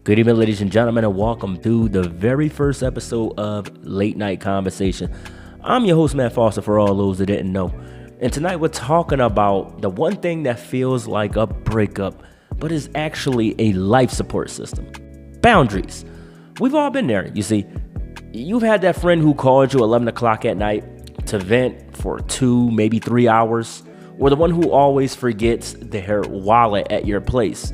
Good evening, ladies and gentlemen, and welcome to the very first episode of Late Night Conversation. I'm your host, Matt Foster, for all those that didn't know. And tonight we're talking about the one thing that feels like a breakup, but is actually a life support system. Boundaries. We've all been there, you see. You've had that friend who called you 11 o'clock at night to vent for 2, maybe 3 hours, or the one who always forgets their wallet at your place.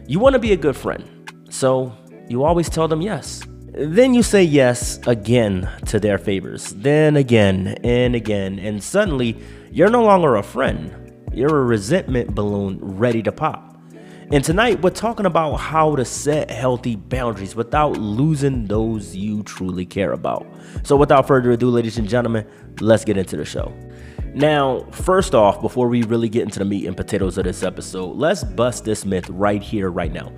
You want to be a good friend. So you always tell them yes. Then you say yes again to their favors, then again and again, and suddenly you're no longer a friend. You're a resentment balloon ready to pop. And tonight we're talking about how to set healthy boundaries without losing those you truly care about. So without further ado, ladies and gentlemen, let's get into the show. Now, first off, before we really get into the meat and potatoes of this episode, let's bust this myth right here, right now.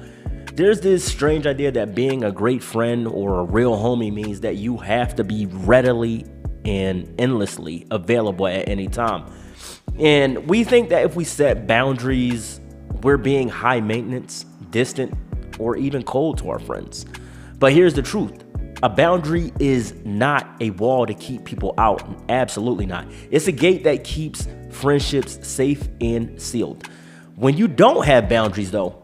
There's this strange idea that being a great friend or a real homie means that you have to be readily and endlessly available at any time. And we think that if we set boundaries, we're being high maintenance, distant, or even cold to our friends. But here's the truth. A boundary is not a wall to keep people out. Absolutely not. It's a gate that keeps friendships safe and sealed. When you don't have boundaries, though,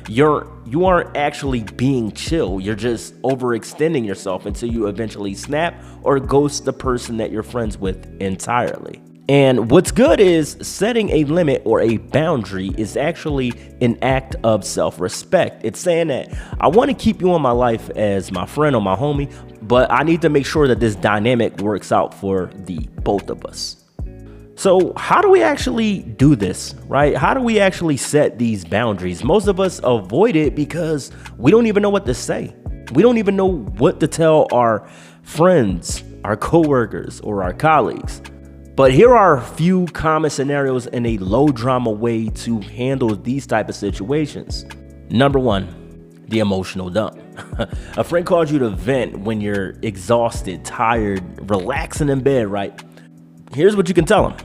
you aren't actually being chill. You're just overextending yourself until you eventually snap or ghost the person that you're friends with entirely. And what's good is setting a limit or a boundary is actually an act of self-respect. It's saying that I want to keep you in my life as my friend or my homie, but I need to make sure that this dynamic works out for the both of us. So how do we actually do this, right? How do we actually set these boundaries? Most of us avoid it because we don't even know what to say. We don't even know what to tell our friends, our coworkers, or our colleagues. But here are a few common scenarios in a low drama way to handle these type of situations. Number 1, the emotional dump. A friend calls you to vent when you're exhausted, tired, relaxing in bed, right? Here's what you can tell them.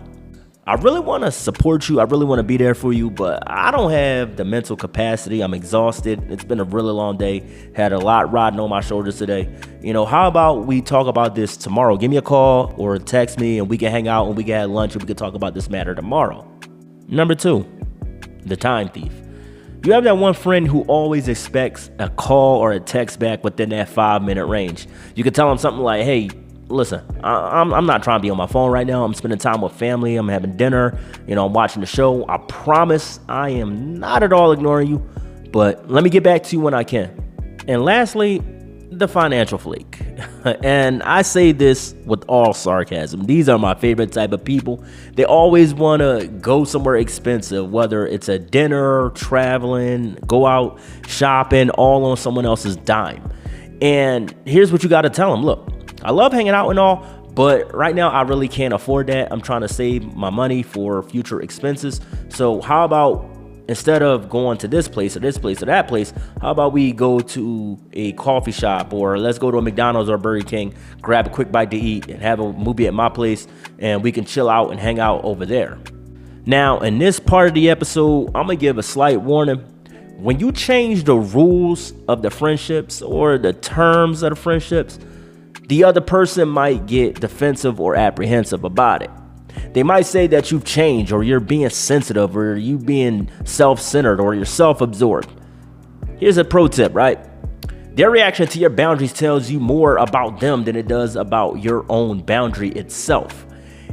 I really want to support you. I really want to be there for you, but I don't have the mental capacity. I'm exhausted. It's been a really long day. Had a lot riding on my shoulders today. How about we talk about this tomorrow? Give me a call or text me and we can hang out and we can have lunch and we can talk about this matter tomorrow. Number 2, the time thief. You have that one friend who always expects a call or a text back within that 5-minute range. You can tell them something like, hey, listen, I'm not trying to be on my phone right now. I'm spending time with family. I'm having dinner. I'm watching the show. I promise I am not at all ignoring you, but let me get back to you when I can. And lastly, the financial flake. And I say this with all sarcasm. These are my favorite type of people. They always want to go somewhere expensive, whether it's a dinner, traveling, go out shopping, all on someone else's dime. And here's what you got to tell them. Look, I love hanging out and all, but right now I really can't afford that. I'm trying to save my money for future expenses. So how about instead of going to this place or that place, how about we go to a coffee shop, or let's go to a McDonald's or Burger King, grab a quick bite to eat and have a movie at my place, and we can chill out and hang out over there. Now, in this part of the episode, I'm going to give a slight warning. When you change the rules of the friendships or the terms of the friendships, the other person might get defensive or apprehensive about it. They might say that you've changed, or you're being sensitive, or you being self-centered, or you're self-absorbed. Here's a pro tip, right? Their reaction to your boundaries tells you more about them than it does about your own boundary itself.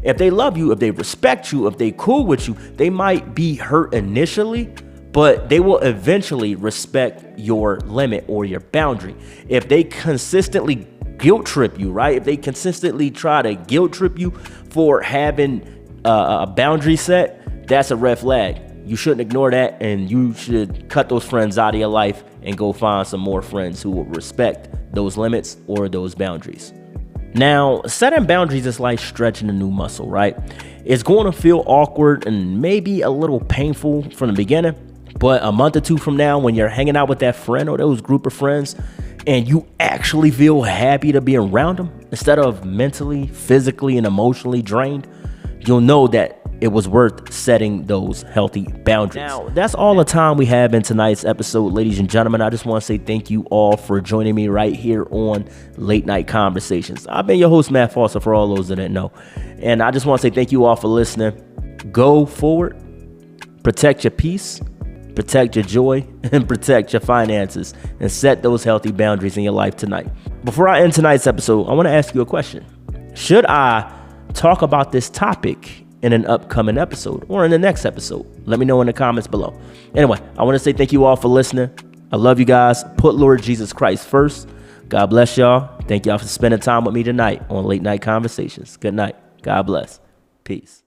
If they love you, if they respect you, if they cool with you, they might be hurt initially, but they will eventually respect your limit or your boundary. If they consistently guilt trip you, right? If they consistently try to guilt trip you for having a boundary set, that's a red flag. You shouldn't ignore that, and you should cut those friends out of your life and go find some more friends who will respect those limits or those boundaries. Now, setting boundaries is like stretching a new muscle, right? It's going to feel awkward and maybe a little painful from the beginning, but a month or 2 from now, when you're hanging out with that friend or those group of friends, and you actually feel happy to be around them instead of mentally, physically, and emotionally drained, you'll know that it was worth setting those healthy boundaries. Now, that's all the time we have in tonight's episode, ladies and gentlemen. I just want to say thank you all for joining me right here on Late Night Conversations. I've been your host, Matt Foster, for all those that didn't know. And I just want to say thank you all for listening. Go forward, protect your peace, protect your joy, and protect your finances, and set those healthy boundaries in your life tonight. Before I end tonight's episode, I want to ask you a question. Should I talk about this topic in an upcoming episode or in the next episode? Let me know in the comments below. Anyway, I want to say thank you all for listening. I love you guys. Put Lord Jesus Christ first. God bless y'all. Thank y'all for spending time with me tonight on Late Night Conversations. Good night. God bless. Peace.